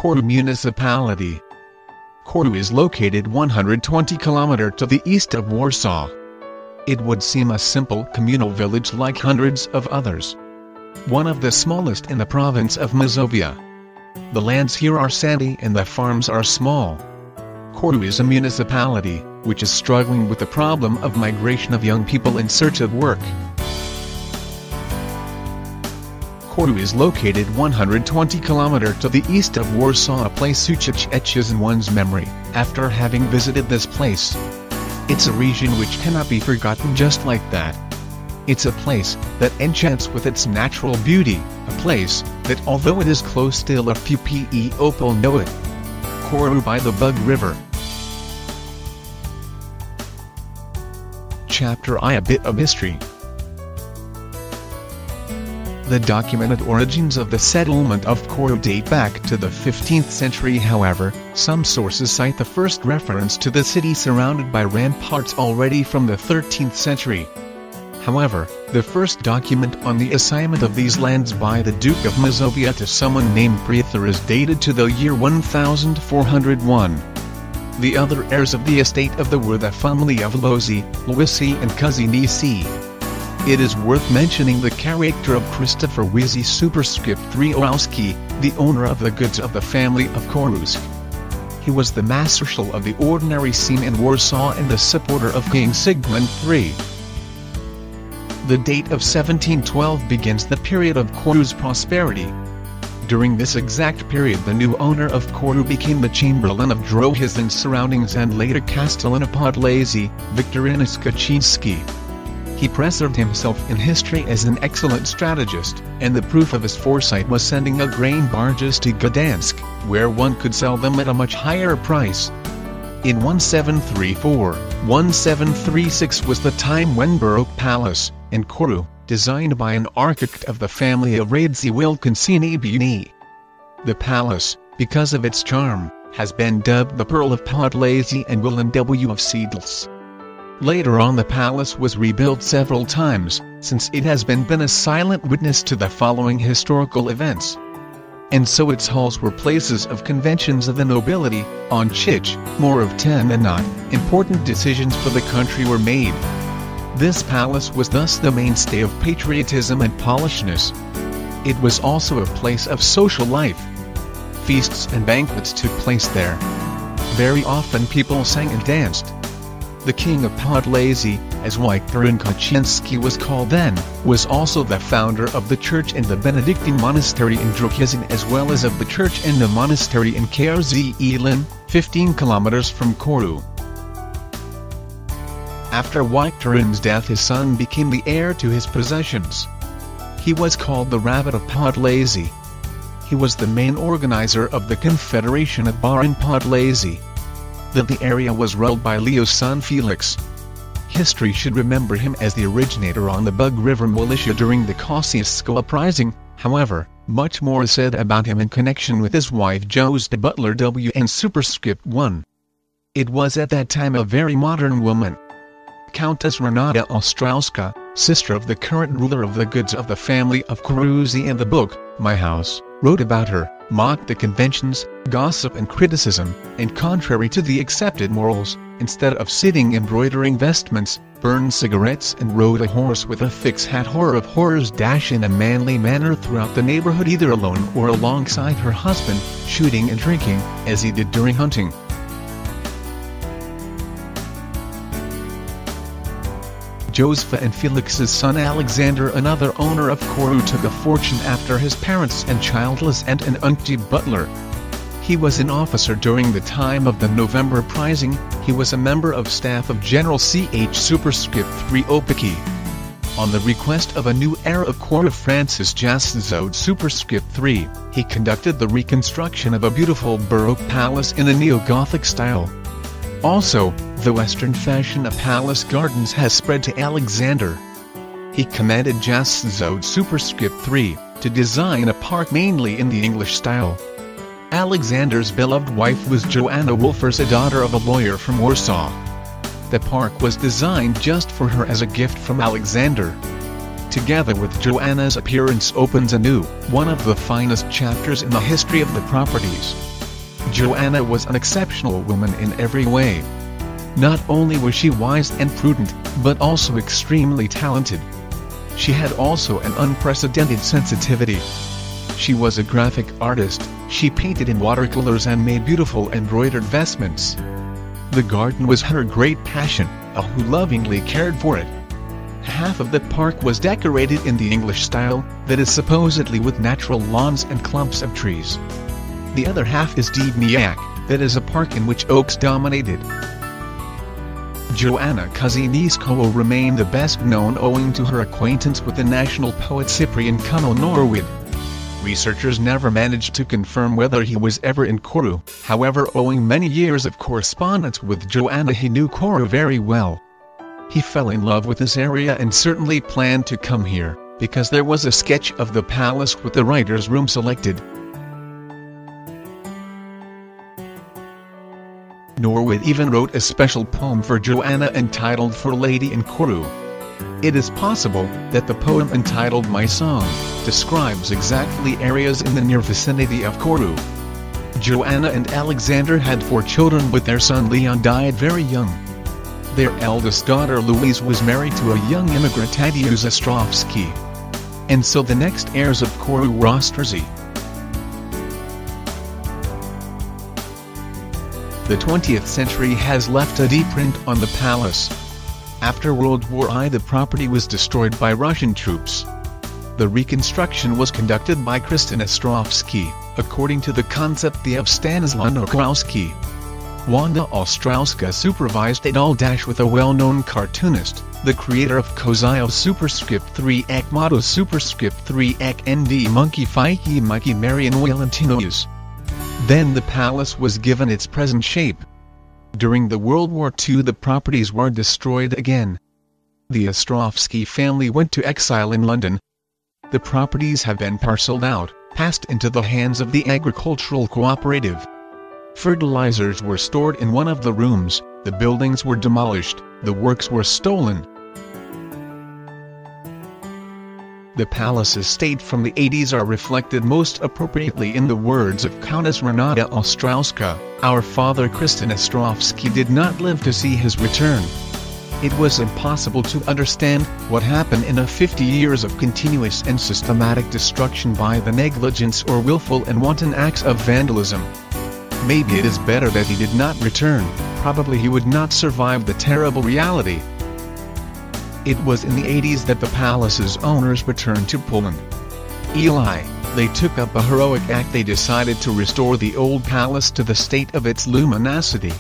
Korczew Municipality. Korczew is located 120 km to the east of Warsaw. It would seem a simple communal village like hundreds of others. One of the smallest in the province of Mazovia. The lands here are sandy and the farms are small. Korczew is a municipality which is struggling with the problem of migration of young people in search of work. Korczew is located 120 km to the east of Warsaw, a place which etches in one's memory after having visited this place. It's a region which cannot be forgotten just like that. It's a place that enchants with its natural beauty, a place that although it is close still a few people know it. Korczew by the Bug River. Chapter I: A bit of history. The documented origins of the settlement of Korczew date back to the 15th century. However, some sources cite the first reference to the city surrounded by ramparts already from the 13th century. However, the first document on the assignment of these lands by the Duke of Mazovia to someone named Priethur is dated to the year 1401. The other heirs of the estate were the family of Losy, Lwisy and Kuzinisi. It is worth mentioning the character of Christopher Wizzy superscript 3 Orowski, the owner of the goods of the family of Korczew. He was the mastershal of the ordinary scene in Warsaw and the supporter of King Sigmund III. The date of 1712 begins the period of Korczew's prosperity. During this exact period the new owner of Korczew became the Chamberlain of Drohis and surroundings and later Castellan of Podlasie, Victorinus Kaczynski. He preserved himself in history as an excellent strategist, and the proof of his foresight was sending grain barges to Gdansk, where one could sell them at a much higher price. In 1734-1736 was the time when Baroque Palace, in Korczew, designed by an architect of the family of Radziwiłł Koncini. The palace, because of its charm, has been dubbed the Pearl of Podlasie and Wilhelm W. of Siedlce. Later on the palace was rebuilt several times, since it has been a silent witness to the following historical events. And so its halls were places of conventions of the nobility, on which, more of 10 and not, important decisions for the country were made. This palace was thus the mainstay of patriotism and polishness. It was also a place of social life. Feasts and banquets took place there. Very often people sang and danced. The King of Podlasie, as Wiktorin Kaczynski was called then, was also the founder of the church and the Benedictine monastery in Drohizn as well as of the church and the monastery in Krzylin, 15 kilometers from Korczew. After Wiktorin's death his son became the heir to his possessions. He was called the Rabbit of Podlasie. He was the main organizer of the Confederation of Baron Podlasie. The area was ruled by Leo's son Felix. History should remember him as the originator on the Bug River militia during the Kosciuszko uprising. However, much more is said about him in connection with his wife Józef Butler W. and superscript 1. It was at that time a very modern woman. Countess Renata Ostrowska, sister of the current ruler of the goods of the family of Korczew, in the book, My House, wrote about her, mocked the conventions, gossip and criticism, and contrary to the accepted morals, instead of sitting embroidering vestments, burned cigarettes and rode a horse with a fixed hat. Horror of horrors in a manly manner throughout the neighborhood either alone or alongside her husband, shooting and drinking, as he did during hunting. Joseph and Felix's son Alexander, another owner of Korczew, took a fortune after his parents and childless aunt and uncle Butler. He was an officer during the time of the November uprising. He was a member of staff of General Ch superscript 3 Opiki. On the request of a new heir of Korczew, Francis Jastrzod superscript 3, he conducted the reconstruction of a beautiful Baroque palace in a neo-Gothic style. Also, the Western fashion of palace gardens has spread to Alexander. He commanded Jastrzod superscript 3 to design a park mainly in the English style. Alexander's beloved wife was Joanna Wolfers, a daughter of a lawyer from Warsaw. The park was designed just for her as a gift from Alexander. Together with Joanna's appearance opens a new, one of the finest chapters in the history of the properties. Joanna was an exceptional woman in every way. Not only was she wise and prudent, but also extremely talented. She had also an unprecedented sensitivity. She was a graphic artist. She painted in watercolors and made beautiful embroidered vestments. The garden was her great passion, who lovingly cared for it. Half of the park was decorated in the English style, that is supposedly with natural lawns and clumps of trees. The other half is Dibniak, that is a park in which oaks dominated. Joanna Kosciuszko remained the best known owing to her acquaintance with the national poet Cyprian Kamil-Norwid. Researchers never managed to confirm whether he was ever in Koru, however, owing many years of correspondence with Joanna, he knew Koru very well. He fell in love with this area and certainly planned to come here, because there was a sketch of the palace with the writer's room selected. Norwid even wrote a special poem for Joanna entitled For Lady in Koru. It is possible that the poem entitled My Song describes exactly areas in the near vicinity of Koru. Joanna and Alexander had 4 children, but their son Leon died very young. Their eldest daughter Louise was married to a young immigrant Tadeusz Ostrowski. And so the next heirs of Koru were Ostrowski. The 20th century has left a deep print on the palace. After World War I, the property was destroyed by Russian troops. The reconstruction was conducted by Kristen Ostrowski, according to the concept of Stanislaw Nokrowski. Wanda Ostrowska supervised it all with a well-known cartoonist, the creator of Kozio Superscript 3 Ek Motto Superscript 3 Ek ND Monkey Fike Mikey Marian Valentino's. Then the palace was given its present shape. During the World War II, the properties were destroyed again. The Ostrowski family went to exile in London. The properties have been parceled out, passed into the hands of the agricultural cooperative. Fertilizers were stored in one of the rooms, the buildings were demolished, the works were stolen. The palace estate from the 80s are reflected most appropriately in the words of Countess Renata Ostrowska. Our father Kristen Ostrowski did not live to see his return. It was impossible to understand what happened in 50 years of continuous and systematic destruction by the negligence or willful and wanton acts of vandalism. Maybe it is better that he did not return, probably he would not survive the terrible reality. It was in the 80s that the palace's owners returned to Poland. They took up a heroic act. They decided to restore the old palace to the state of its luminosity.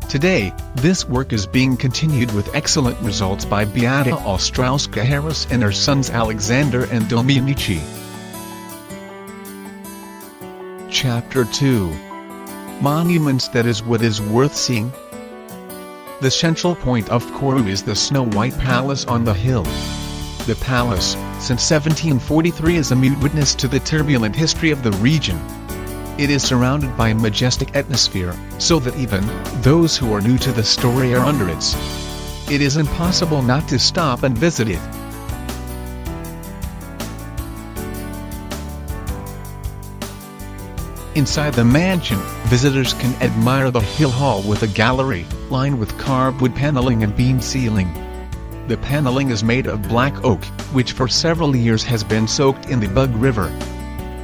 Today, this work is being continued with excellent results by Beata Ostrowska-Harris and her sons Alexander and Domenici. Chapter 2. Monuments. That is what is worth seeing. The central point of Koru is the snow-white palace on the hill. The palace, since 1743, is a mute witness to the turbulent history of the region. It is surrounded by a majestic atmosphere, so that even those who are new to the story are under it. It is impossible not to stop and visit it. Inside the mansion, visitors can admire the hill hall with a gallery, lined with carved wood paneling and beam ceiling. The paneling is made of black oak, which for several years has been soaked in the Bug River.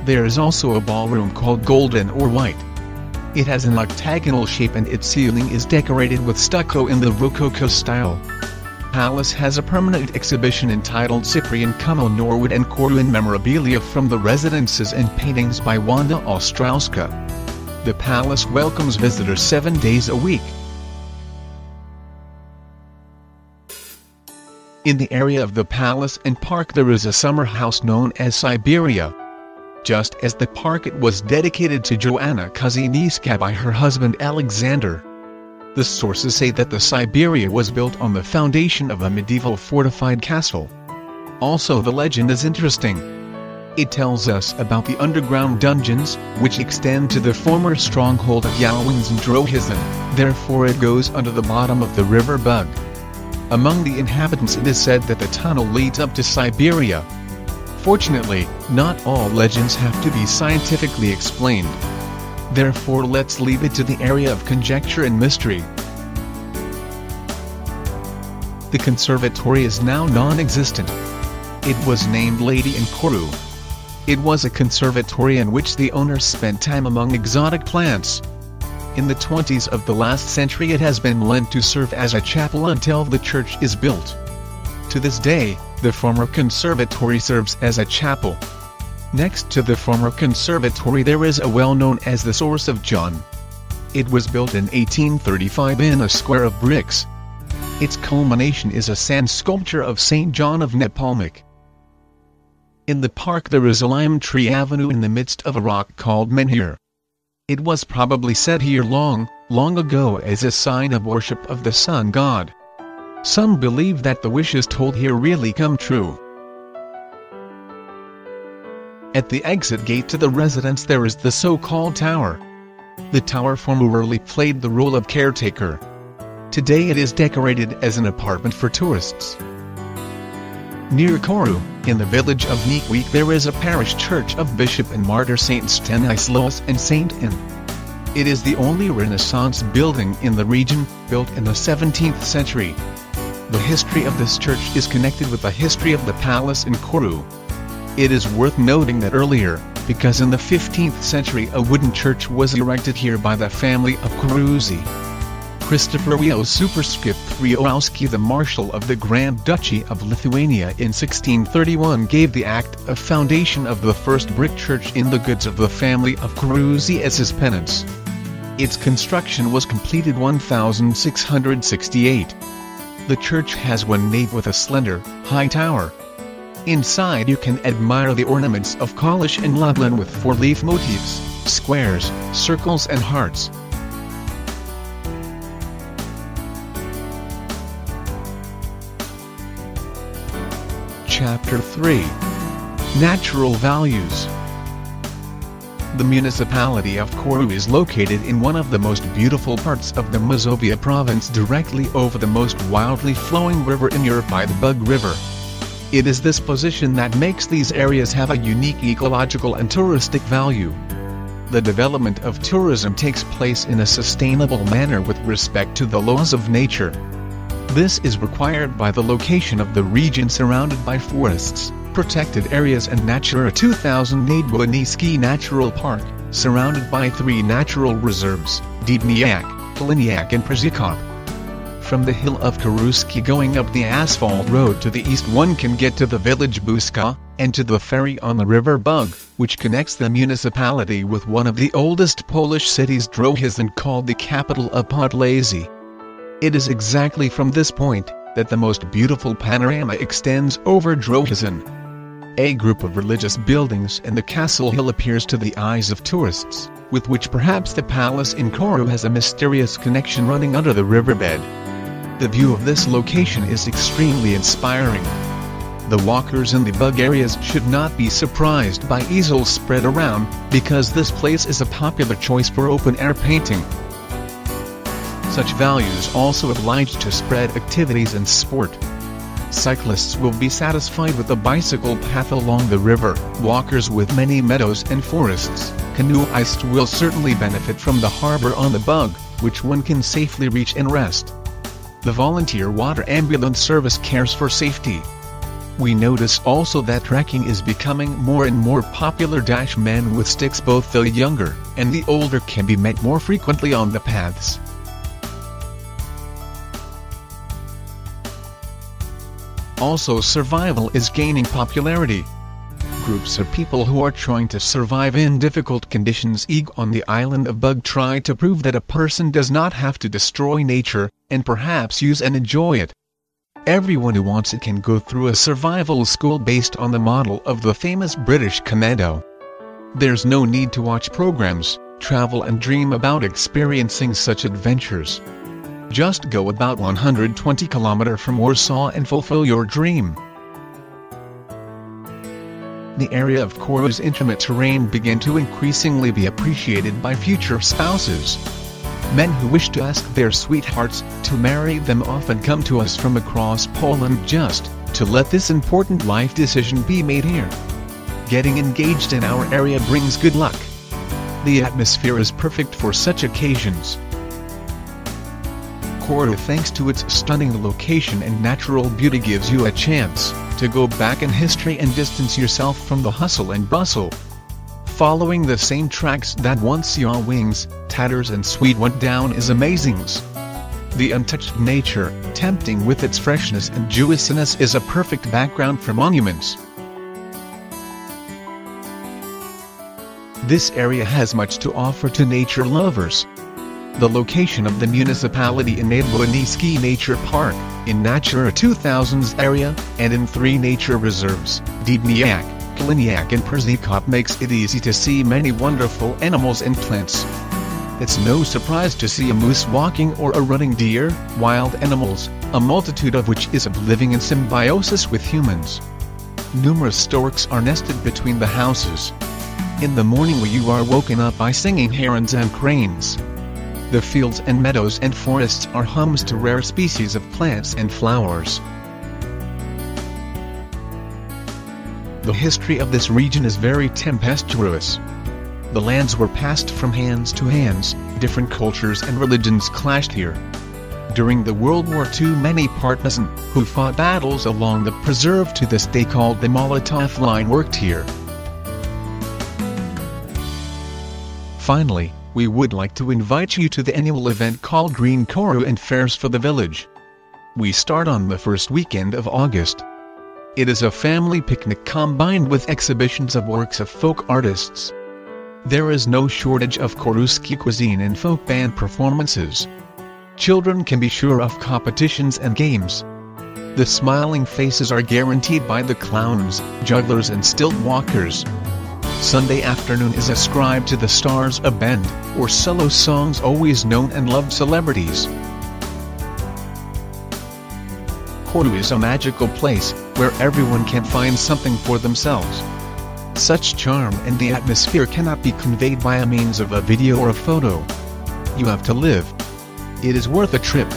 There is also a ballroom called Golden or White. It has an octagonal shape and its ceiling is decorated with stucco in the Rococo style. Palace has a permanent exhibition entitled Cyprian Kamil-Norwid and Koruan memorabilia from the residences and paintings by Wanda Ostrowska. The palace welcomes visitors 7 days a week. In the area of the palace and park there is a summer house known as Siberia. Just as the park, it was dedicated to Joanna Kosciuszko by her husband Alexander. The sources say that the Siberia was built on the foundation of a medieval fortified castle. Also, the legend is interesting. It tells us about the underground dungeons, which extend to the former stronghold of Yałwins and Drohizn, therefore it goes under the bottom of the river Bug. Among the inhabitants it is said that the tunnel leads up to Siberia. Fortunately, not all legends have to be scientifically explained. Therefore let's leave it to the area of conjecture and mystery. The conservatory is now non-existent. It was named Lady in Korczew. It was a conservatory in which the owners spent time among exotic plants. In the 20s of the last century it has been lent to serve as a chapel until the church is built. To this day, the former conservatory serves as a chapel. Next to the former conservatory there is a well-known as the Source of John. It was built in 1835 in a square of bricks. Its culmination is a sand sculpture of St. John of Nepomuk. In the park there is a lime tree avenue in the midst of a rock called Menhir. It was probably set here long, long ago as a sign of worship of the sun god. Some believe that the wishes told here really come true. At the exit gate to the residence there is the so-called tower. The tower formerly played the role of caretaker. Today it is decorated as an apartment for tourists. Near Korczew, in the village of Niekwijk there is a parish church of Bishop and Martyr Saint Stanislaus and Saint Anne. It is the only Renaissance building in the region, built in the 17th century. The history of this church is connected with the history of the palace in Korczew. It is worth noting that earlier, because in the 15th century a wooden church was erected here by the family of Korczew. Christopher Wio superscript Wiołowski, the Marshal of the Grand Duchy of Lithuania in 1631, gave the act of foundation of the first brick church in the goods of the family of Korczew as his penance. Its construction was completed 1668. The church has one nave with a slender, high tower. Inside you can admire the ornaments of Kalisz and Lublin with four-leaf motifs, squares, circles and hearts. Chapter 3. Natural Values. The municipality of Korczew is located in one of the most beautiful parts of the Mazovia province, directly over the most wildly flowing river in Europe by the Bug River. It is this position that makes these areas have a unique ecological and touristic value. The development of tourism takes place in a sustainable manner with respect to the laws of nature. This is required by the location of the region surrounded by forests, protected areas and Natura 2000 Nadwiniski Natural Park, surrounded by 3 natural reserves, Dibniak, Poliniak and Przykop. From the hill of Karuski going up the asphalt road to the east one can get to the village Buska, and to the ferry on the river Bug, which connects the municipality with one of the oldest Polish cities, Drohizn, called the capital of Podlasie. It is exactly from this point that the most beautiful panorama extends over Drohizn. A group of religious buildings and the castle hill appears to the eyes of tourists, with which perhaps the palace in Korczew has a mysterious connection running under the riverbed. The view of this location is extremely inspiring. The walkers in the Bug areas should not be surprised by easels spread around, because this place is a popular choice for open-air painting. Such values also oblige to spread activities and sport. Cyclists will be satisfied with a bicycle path along the river, walkers with many meadows and forests, canoeists will certainly benefit from the harbor on the Bug, which one can safely reach and rest. The volunteer water ambulance service cares for safety. We notice also that trekking is becoming more and more popular. Men with sticks, both the younger and the older, can be met more frequently on the paths. Also, survival is gaining popularity. Groups of people who are trying to survive in difficult conditions on the island of Bug try to prove that a person does not have to destroy nature, and perhaps use and enjoy it. Everyone who wants it can go through a survival school based on the model of the famous British Commando. There's no need to watch programs, travel and dream about experiencing such adventures. Just go about 120 km from Warsaw and fulfill your dream. The area of Korczew's intimate terrain began to increasingly be appreciated by future spouses. Men who wish to ask their sweethearts to marry them often come to us from across Poland just to let this important life decision be made here. Getting engaged in our area brings good luck. The atmosphere is perfect for such occasions. Korczew, thanks to its stunning location and natural beauty, gives you a chance to go back in history and distance yourself from the hustle and bustle. Following the same tracks that once saw wings, tatters and sweet went down is amazing. The untouched nature, tempting with its freshness and juiciness, is a perfect background for monuments. This area has much to offer to nature lovers. The location of the municipality enables a Niski Nature Park, in Natura 2000's area, and in 3 nature reserves, Debniak, Kaliniak and Przekop, makes it easy to see many wonderful animals and plants. It's no surprise to see a moose walking or a running deer, wild animals, a multitude of which is living in symbiosis with humans. Numerous storks are nested between the houses. In the morning you are woken up by singing herons and cranes. The fields and meadows and forests are homes to rare species of plants and flowers. The history of this region is very tempestuous. The lands were passed from hands to hands, different cultures and religions clashed here. During the World War II, many partisans, who fought battles along the preserve to this day called the Molotov Line, worked here. Finally, we would like to invite you to the annual event called Green Korczew and Fairs for the Village. We start on the first weekend of August. It is a family picnic combined with exhibitions of works of folk artists. There is no shortage of Korczewski cuisine and folk band performances. Children can be sure of competitions and games. The smiling faces are guaranteed by the clowns, jugglers and stilt walkers. Sunday afternoon is ascribed to the stars of band, or solo songs, always known and loved celebrities. Korczew is a magical place, where everyone can find something for themselves. Such charm and the atmosphere cannot be conveyed by a means of a video or a photo. You have to live. It is worth a trip.